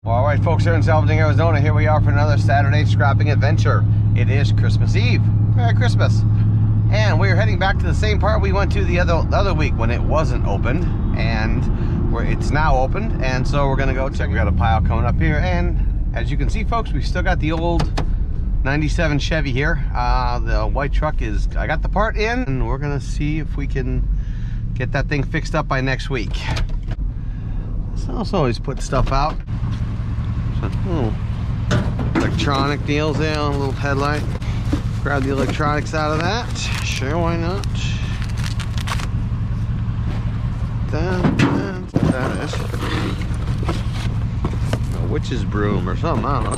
All right, folks, here in Scavenging, Arizona, here we are for another Saturday scrapping adventure. It is Christmas Eve. Merry Christmas. And we're heading back to the same part we went to the other week when it wasn't opened, and it's now opened, and so we're gonna go check. We got a pile coming up here, and as you can see, folks, we still got the old 97 Chevy here. The white truck is, I got the part in, and we're gonna see if we can get that thing fixed up by next week. So also always put stuff out. Electronic deals there on a little headlight. Grab the electronics out of that. Sure, why not? That is a witch's broom or something, I don't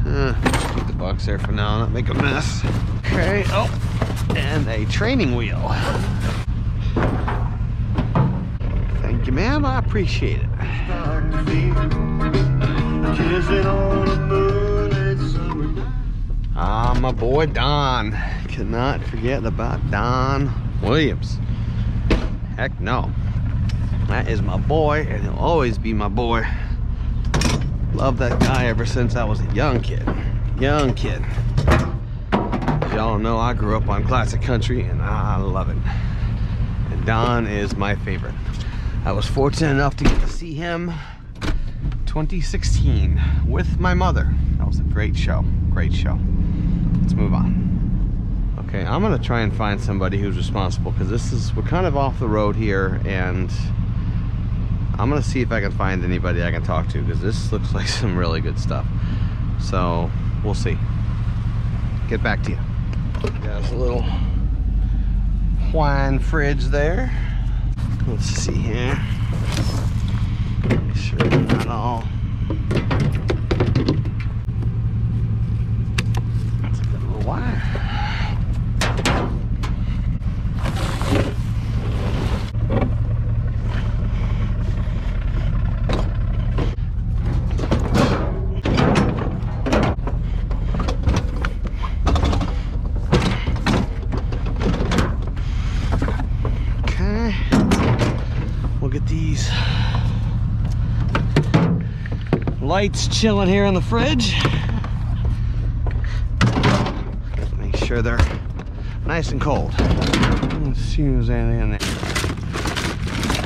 know. Keep the box there for now, not make a mess. Okay, oh, and a training wheel. Thank you, ma'am, I appreciate it. My boy Don. Cannot forget about Don Williams. Heck no. That is my boy, and he'll always be my boy. Love that guy ever since I was a young kid. Young kid. As y'all know, I grew up on classic country, and I love it. And Don is my favorite. I was fortunate enough to get to see him 2016 with my mother. That was a great show. Great show. Let's move on. Okay, I'm gonna try and find somebody who's responsible, because we're kind of off the road here, and I'm gonna see if I can find anybody I can talk to, because this looks like some really good stuff. So we'll see. Get back to you. Got a little wine fridge there. Let's see here. Make sure they're not all. That's a good little wire. These lights chilling here in the fridge. Make sure they're nice and cold. Let's see if there's anything in there.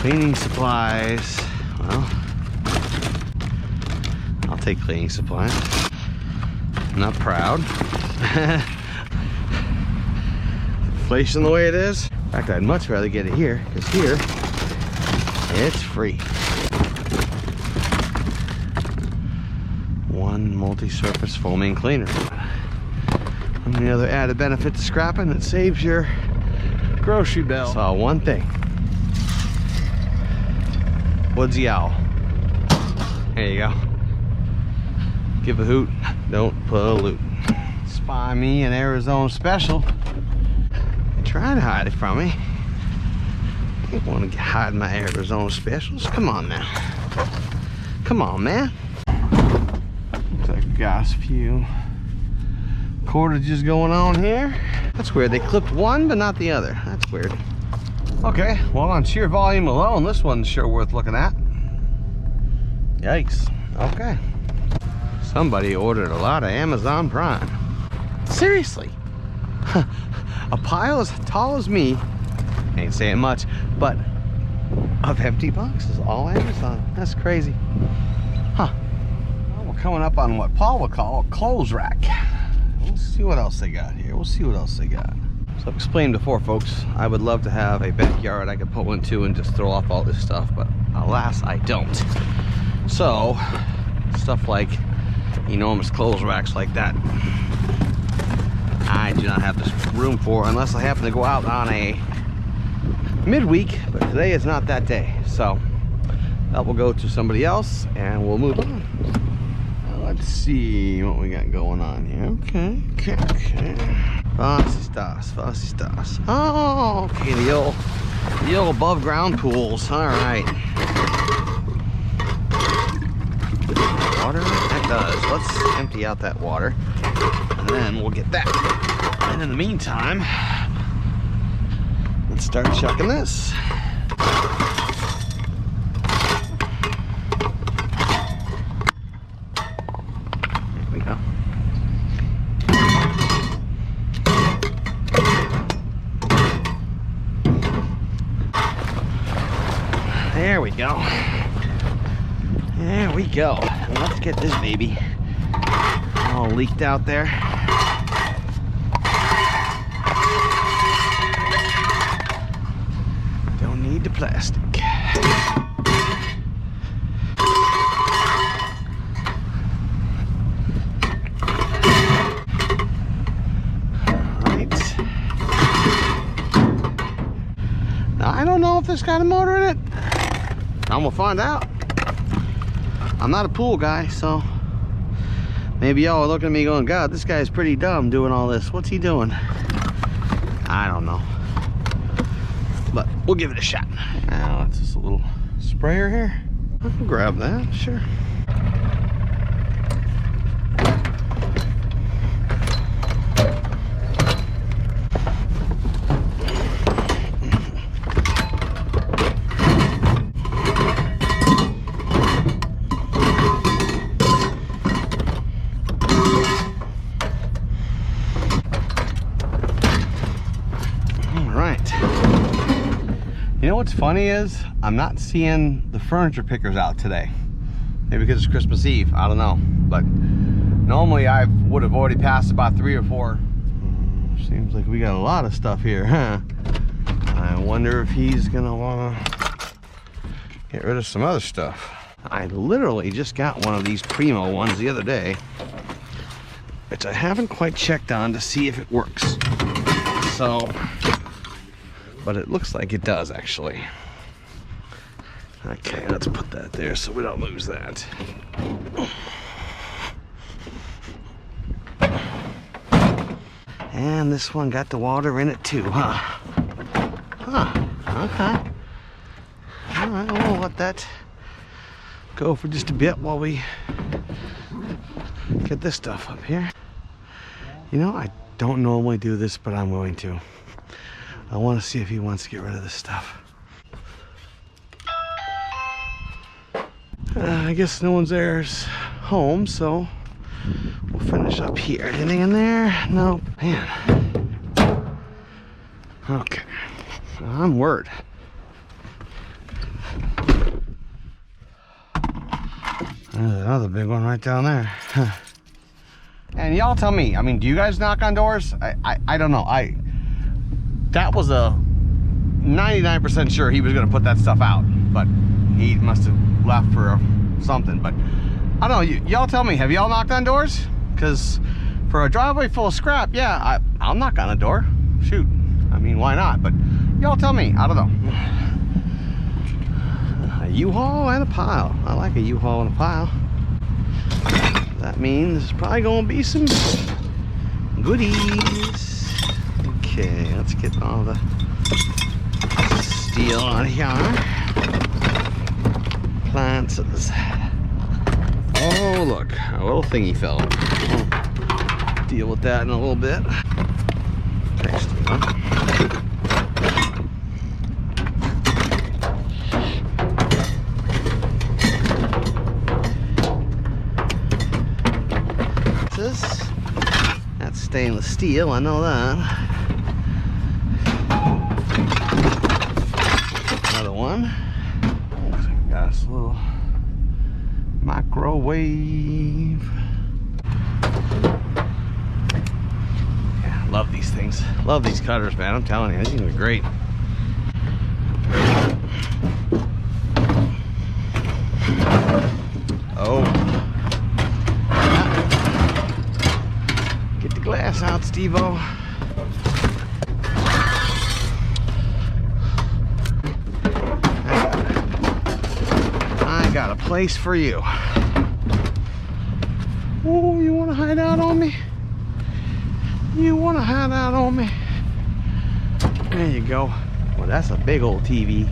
Cleaning supplies. Well, I'll take cleaning supplies. I'm not proud. Inflation the way it is. In fact, I'd much rather get it here, because here it's free. One multi-surface foaming cleaner. And the other added benefit to scrapping, it saves your grocery bill. Saw one thing. Woodsy owl. There you go. Give a hoot, don't pollute. Spy me an Arizona special. They're trying to hide it from me. I don't want to hide my Arizona specials. Come on now. Come on, man. Looks like we got a few cordages going on here. That's weird. They clipped one, but not the other. That's weird. Okay, well, on sheer volume alone, this one's sure worth looking at. Yikes. Okay. Somebody ordered a lot of Amazon Prime. Seriously. A pile as tall as me, ain't saying much, but of empty boxes, all Amazon. That's crazy. Huh. Well, we're coming up on what Paul would call a clothes rack. We'll see what else they got here. We'll see what else they got. So I've explained before, folks, I would love to have a backyard I could pull into and just throw off all this stuff, but alas, I don't. So, stuff like enormous clothes racks like that, I do not have this room for, unless I happen to go out on a midweek, but today is not that day, so that will go to somebody else and we'll move on. Now, let's see what we got going on here. Okay. Fussy stars. Oh, okay, the old above ground pools. All right. Water, that does. Let's empty out that water and then we'll get that. And in the meantime, let's start chucking this. There we go. Let's get this baby all leaked out there. Don't need the plastic. Alright. Now I don't know if this got a motor in it. I'm gonna find out. I'm not a pool guy, so maybe y'all are looking at me going, God, this guy's pretty dumb doing all this. What's he doing? I don't know. But we'll give it a shot. Now, it's just a little sprayer here. I can grab that, sure. You know what's funny is I'm not seeing the furniture pickers out today. Maybe because it's Christmas Eve, I don't know. But normally I would have already passed about 3 or 4. Seems like we got a lot of stuff here, huh? I wonder if he's gonna wanna get rid of some other stuff. I literally just got one of these Primo ones the other day, which I haven't quite checked on to see if it works. So, but it looks like it does actually. Okay, let's put that there so we don't lose that. And this one got the water in it too, huh? Huh, okay. All right, we'll let that go for just a bit while we get this stuff up here. You know, I don't normally do this, but I'm going to. I want to see if he wants to get rid of this stuff. I guess no one's there's home, so we'll finish up here. Anything in there? No. Man. Okay. I'm worried. There's another big one right down there. Huh. And y'all tell me, I mean, do you guys knock on doors? I don't know. That was a 99% sure he was gonna put that stuff out, but he must have left for something. But I don't know, y'all tell me, have y'all knocked on doors? Because for a driveway full of scrap, yeah, I'll knock on a door. Shoot, I mean, why not? But y'all tell me, I don't know. A U-Haul and a pile. I like a U-Haul and a pile. That means there's probably gonna be some goodies. Okay, let's get all the steel on here. Appliances. Oh, look, a little thingy fell. We'll deal with that in a little bit. Okay, Steve. That's stainless steel, I know that. Another one. Looks like we got this little microwave. Yeah, love these things. Love these cutters, man. I'm telling you, these things are great. Oh. Get the glass out, Steve-O. I got a place for you. Oh, you want to hide out on me? You want to hide out on me? There you go. Well, that's a big old TV.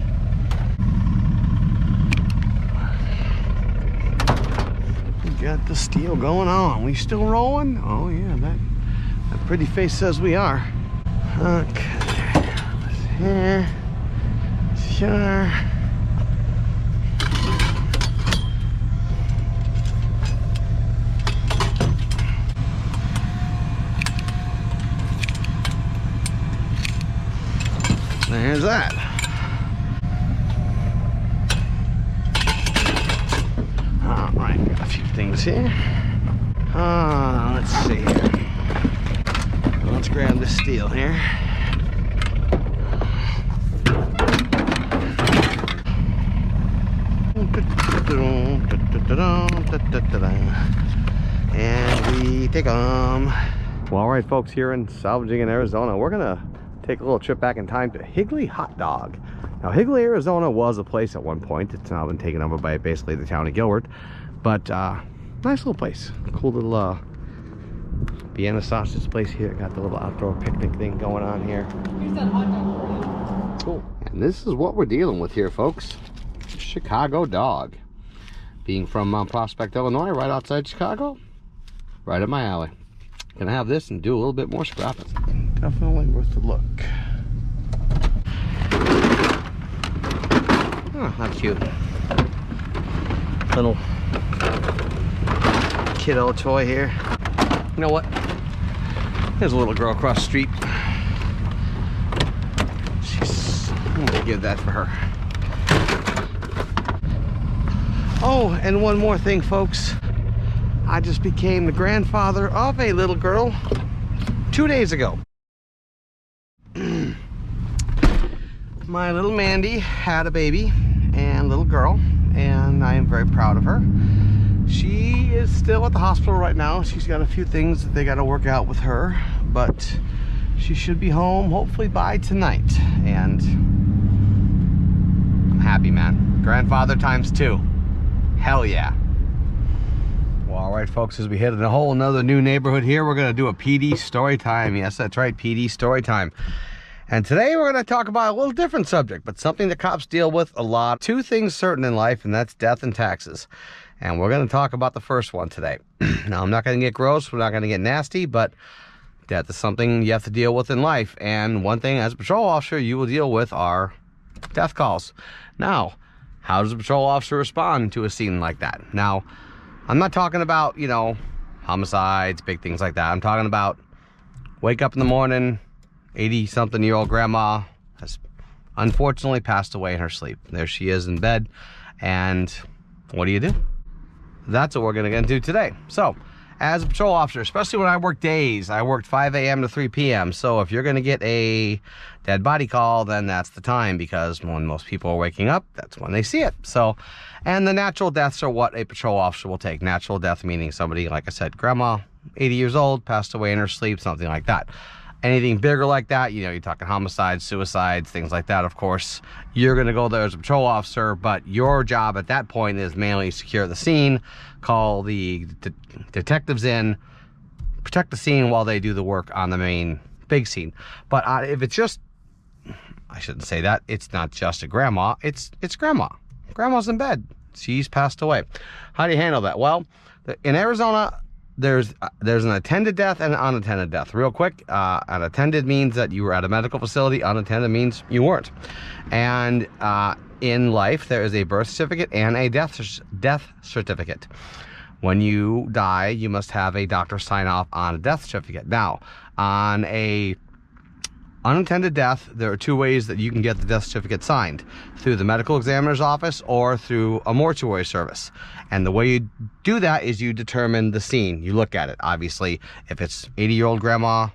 We got the steel going on. We still rolling? Oh yeah, that pretty face says we are. Okay. Here. Sure. There's that. items here. Let's see here. Let's grab this steel here. And we take them. Well, all right, folks, here in Scavenging in Arizona, we're gonna take a little trip back in time to Higley Hot Dog. Now, Higley, Arizona was a place at one point. It's now been taken over by basically the town of Gilbert, but nice little place. Cool little Vienna sausage place here. Got the little outdoor picnic thing going on here. Here's that hot dog for you. Cool. And this is what we're dealing with here, folks. Chicago dog. Being from Mount Prospect, Illinois, right outside Chicago, right up my alley. Gonna have this and do a little bit more scrapping. Definitely worth a look. Oh, how cute. Little kiddo toy here. You know what? There's a little girl across the street. I'm gonna give that for her. Oh, and one more thing, folks. I just became the grandfather of a little girl 2 days ago. My little Mandy had a baby and little girl, and I am very proud of her. She is still at the hospital right now. She's got a few things that they got to work out with her, but she should be home hopefully by tonight. And I'm happy, man. Grandfather times 2. Hell yeah. Well, all right, folks, as we head in a whole another new neighborhood here, we're going to do a PD story time. Yes, that's right, PD story time. And today we're going to talk about a little different subject, but something that cops deal with a lot. 2 things certain in life, and that's death and taxes. And we're going to talk about the first one today. Now, I'm not going to get gross. We're not going to get nasty, but death is something you have to deal with in life. And one thing, as a patrol officer, you will deal with are death calls. Now, how does a patrol officer respond to a scene like that? Now, I'm not talking about, you know, homicides, big things like that. I'm talking about wake up in the morning, 80-something-year-old grandma has unfortunately passed away in her sleep. There she is in bed, and what do? That's what we're going to get into today. So, as a patrol officer, especially when I work days, I worked 5 a.m. to 3 p.m. So if you're going to get a dead body call, then that's the time, because when most people are waking up, that's when they see it. So, and the natural deaths are what a patrol officer will take. Natural death meaning somebody, like I said, grandma, 80 years old, passed away in her sleep, something like that. Anything bigger like that, you know, you're talking homicides, suicides, things like that, of course, you're going to go there as a patrol officer, but your job at that point is mainly secure the scene, call the detectives in, protect the scene while they do the work on the main big scene. But if it's just, I shouldn't say that, it's not just a grandma, it's grandma. Grandma's in bed. She's passed away. How do you handle that? Well, in Arizona, there's an attended death and an unattended death. Real quick, unattended means that you were at a medical facility. Unattended means you weren't. And in life, there is a birth certificate and a death certificate. When you die, you must have a doctor sign off on a death certificate. Now, on a unattended death, there are 2 ways that you can get the death certificate signed: through the medical examiner's office or through a mortuary service. And the way you do that is you determine the scene. You look at it. Obviously, if it's 80-year-old grandma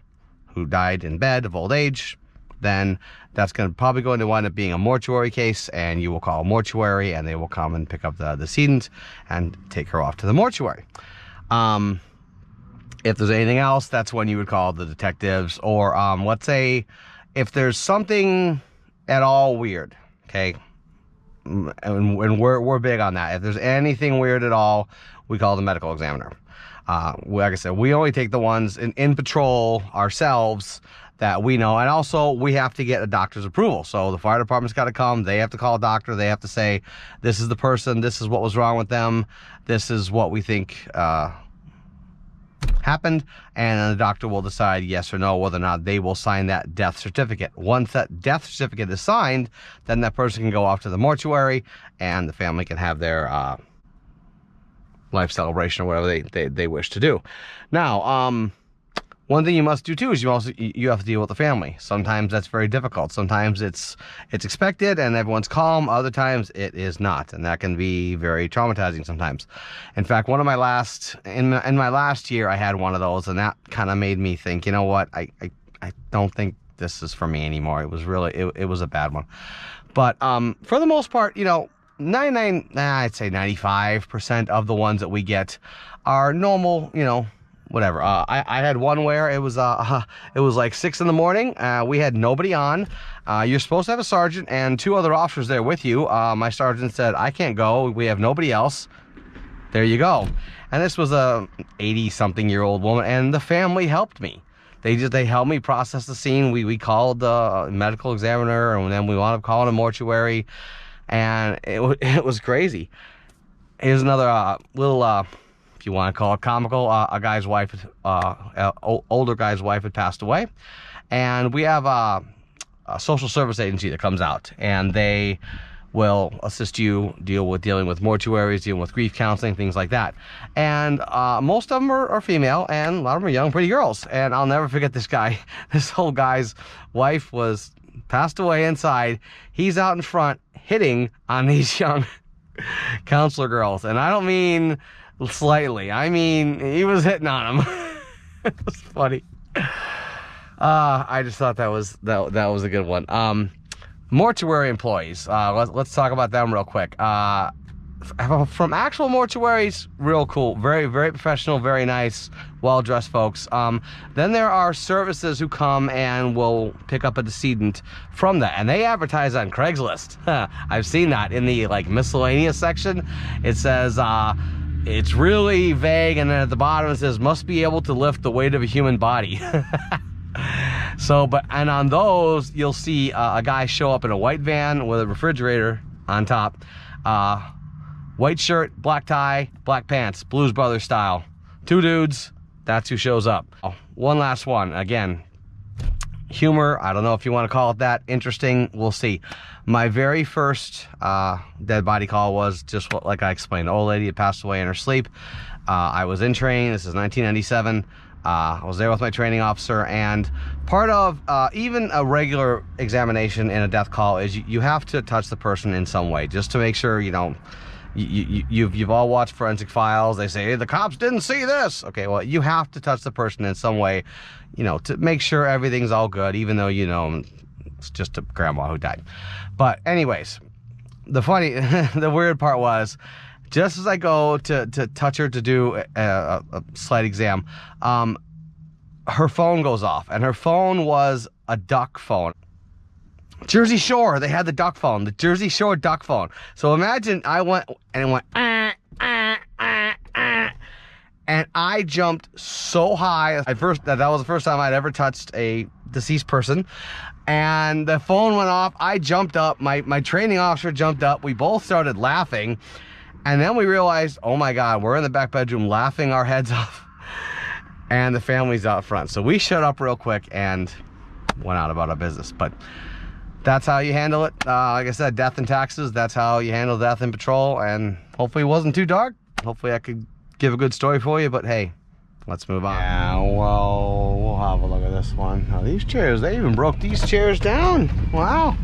who died in bed of old age, then that's probably going to wind up being a mortuary case, and you will call a mortuary, and they will come and pick up the decedent and take her off to the mortuary. If there's anything else, that's when you would call the detectives, or let's say if there's something at all weird, okay, and we're big on that. If there's anything weird at all, we call the medical examiner. Like I said, we only take the ones in patrol ourselves that we know, and also we have to get a doctor's approval. So the fire department's got to come, they have to call a doctor, they have to say, this is the person, this is what was wrong with them, this is what we think happened, and then the doctor will decide yes or no whether or not they will sign that death certificate. Once that death certificate is signed, then that person can go off to the mortuary, and the family can have their life celebration or whatever they wish to do. Now, one thing you must do too is you have to deal with the family. Sometimes that's very difficult. Sometimes it's expected and everyone's calm. Other times it is not, and that can be very traumatizing sometimes. In fact, in my last year, I had one of those, and that kind of made me think, you know what, I don't think this is for me anymore. It was really it was a bad one. But for the most part, you know, I'd say 95% of the ones that we get are normal, you know, whatever. I had one where it was like 6 in the morning. We had nobody on. You're supposed to have a sergeant and 2 other officers there with you. My sergeant said, I can't go. We have nobody else. There you go. And this was a 80-something-year-old woman, and the family helped me. They helped me process the scene. We called the medical examiner, and then we wound up calling a mortuary, and it was crazy. Here's another little, if you want to call it comical, a guy's wife, older guy's wife had passed away, and we have a social service agency that comes out, and they will assist you dealing with mortuaries, dealing with grief counseling, things like that. And most of them are female, and a lot of them are young, pretty girls. And I'll never forget this guy. This old guy's wife was passed away inside. He's out in front hitting on these young counselor girls, and I don't mean slightly. I mean, he was hitting on them. It was funny. I just thought that was a good one. Mortuary employees. Let's talk about them real quick. From actual mortuaries, real cool, very, very professional, very nice, well-dressed folks. Then there are services who come and will pick up a decedent from that, and they advertise on Craigslist. I've seen that in the like miscellaneous section. It says it's really vague, and then at the bottom it says must be able to lift the weight of a human body. So, and on those, you'll see a guy show up in a white van with a refrigerator on top, white shirt, black tie, black pants, Blues Brothers style. 2 dudes, that's who shows up. Oh, one last one, again, humor, I don't know if you want to call it that, interesting, we'll see. My very first dead body call was just like I explained. The old lady had passed away in her sleep. I was in training, this is 1997. I was there with my training officer, and part of even a regular examination in a death call is you have to touch the person in some way, just to make sure, you know, you've all watched Forensic Files. They say, hey, the cops didn't see this. Okay, well, you have to touch the person in some way, you know, to make sure everything's all good, even though, you know, it's just a grandma who died. But anyways, the weird part was, just as I go to touch her to do a slight exam, her phone goes off, and her phone was a duck phone. Jersey Shore, they had the duck phone, the Jersey Shore duck phone. So imagine I went, and it went, and I jumped so high. That was the first time I'd ever touched a deceased person. And the phone went off, I jumped up, my training officer jumped up, we both started laughing. And then we realized, oh my God, we're in the back bedroom laughing our heads off, and the family's out front. So we shut up real quick and went out about our business. But that's how you handle it. Like I said, death and taxes, that's how you handle death in patrol. And hopefully it wasn't too dark. Hopefully I could give a good story for you, but hey, let's move on. Yeah, well, we'll have a look at this one. Oh, these chairs, they even broke these chairs down. Wow.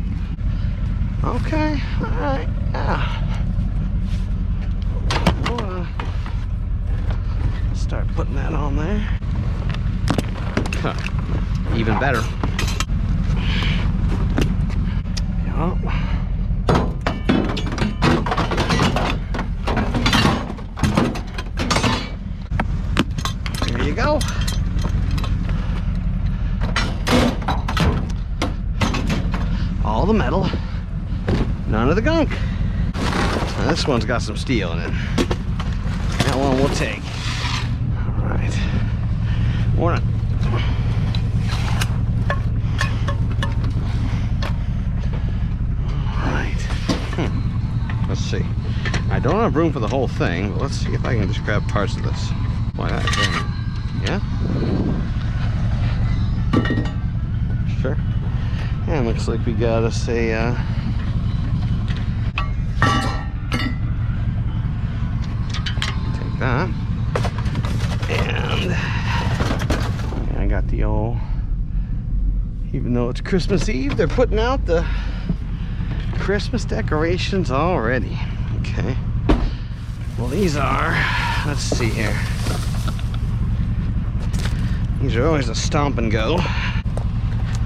Okay, all right, yeah. Start putting that on there. Huh. Even better. Yeah. There you go. All the metal, none of the gunk. Now this one's got some steel in it. That one we'll take. All right. Morning. All right. Let's see. I don't have room for the whole thing, but let's see if I can just grab parts of this. Why not? Yeah? Sure. And looks like we got us a that, and I I got the old, even though it's Christmas Eve, they're putting out the Christmas decorations already. Okay. Well, these are, let's see here. These are always a stomp and go.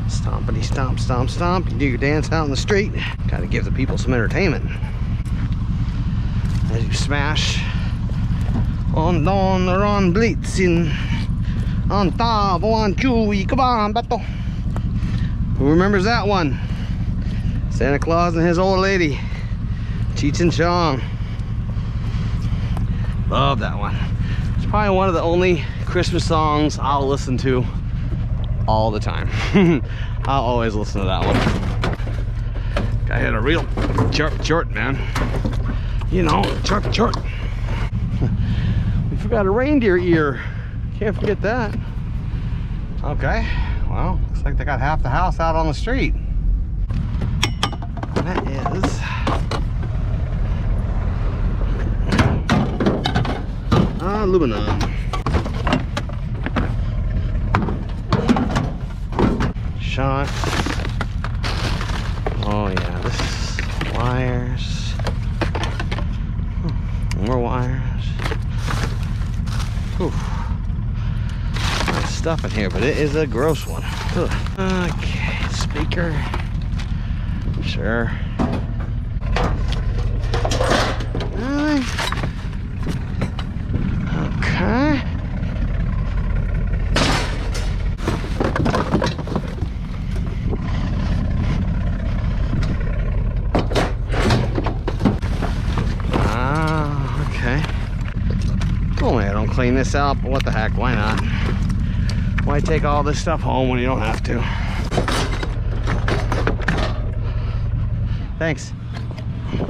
Stompity stomp, stomp, stomp. You do your dance out in the street. Gotta give the people some entertainment. As you smash on Don Ron Blitzen. On top, one, two, come on, Beto. Who remembers that one? Santa Claus and his old lady. Cheech and Chong. Love that one. It's probably one of the only Christmas songs I'll listen to all the time. I'll always listen to that one. Guy had a real chart, man. You know, chart. We forgot a reindeer ear. Can't forget that. Okay, well, looks like they got half the house out on the street. That is aluminum. Shot. Oh yeah, this is wires. More wires. Whew. Nice stuff in here, but it is a gross one. Ugh. Okay, speaker. Sure. Really? Okay. Okay. Only I don't clean this out, but what the heck, why not? Why take all this stuff home when you don't have to? Thanks. Now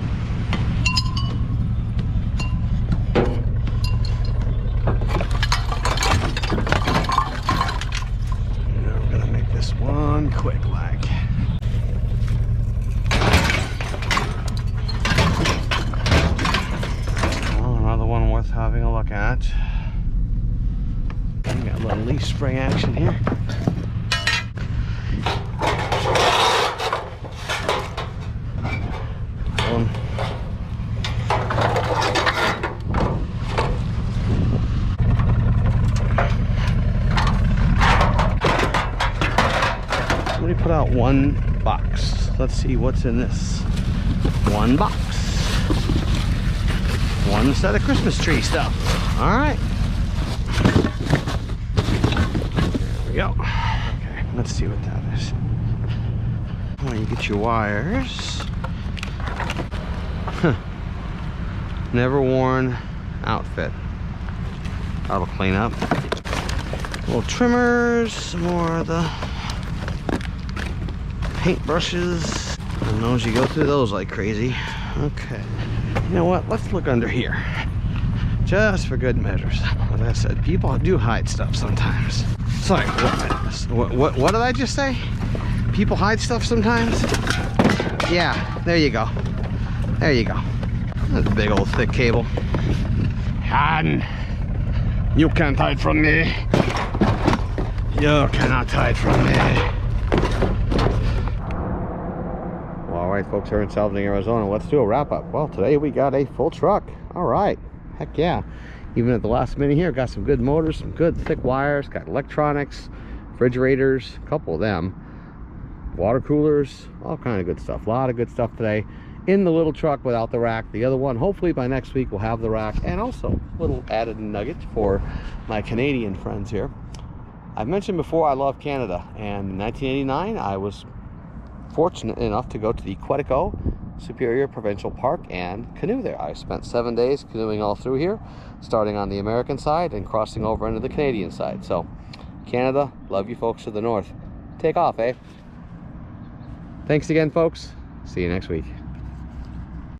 we're gonna make this one quick like. Another one worth having a look at. We got a little leaf spray action here. Somebody put out one box. Let's see what's in this. One box. One set of Christmas tree stuff. All right. There we go. Okay, let's see what that is. Well, you get your wires. Huh. Never worn outfit. That'll clean up. Little trimmers, some more of the paint brushes. I know you go through those like crazy. Okay. You know what? Let's look under here. Just for good measures. As I said, people do hide stuff sometimes. Sorry, what did I just say? People hide stuff sometimes? Yeah, there you go. There you go. That's a big old thick cable. Hiding. You can't hide from me. You cannot hide from me. All right, folks, here in Scavenging, Arizona, let's do a wrap up. Well, today we got a full truck. All right, heck yeah. Even at the last minute here, got some good motors, some good thick wires, got electronics, refrigerators, a couple of them, water coolers, all kind of good stuff. A lot of good stuff today in the little truck without the rack. The other one, hopefully by next week, we'll have the rack, and also a little added nugget for my Canadian friends here. I've mentioned before I love Canada, and in 1989 I was fortunate enough to go to the Quetico Superior Provincial Park and canoe there. I spent 7 days canoeing all through here, starting on the American side and crossing over into the Canadian side. So Canada, love you folks to the north. Take off, eh? Thanks again, folks. See you next week.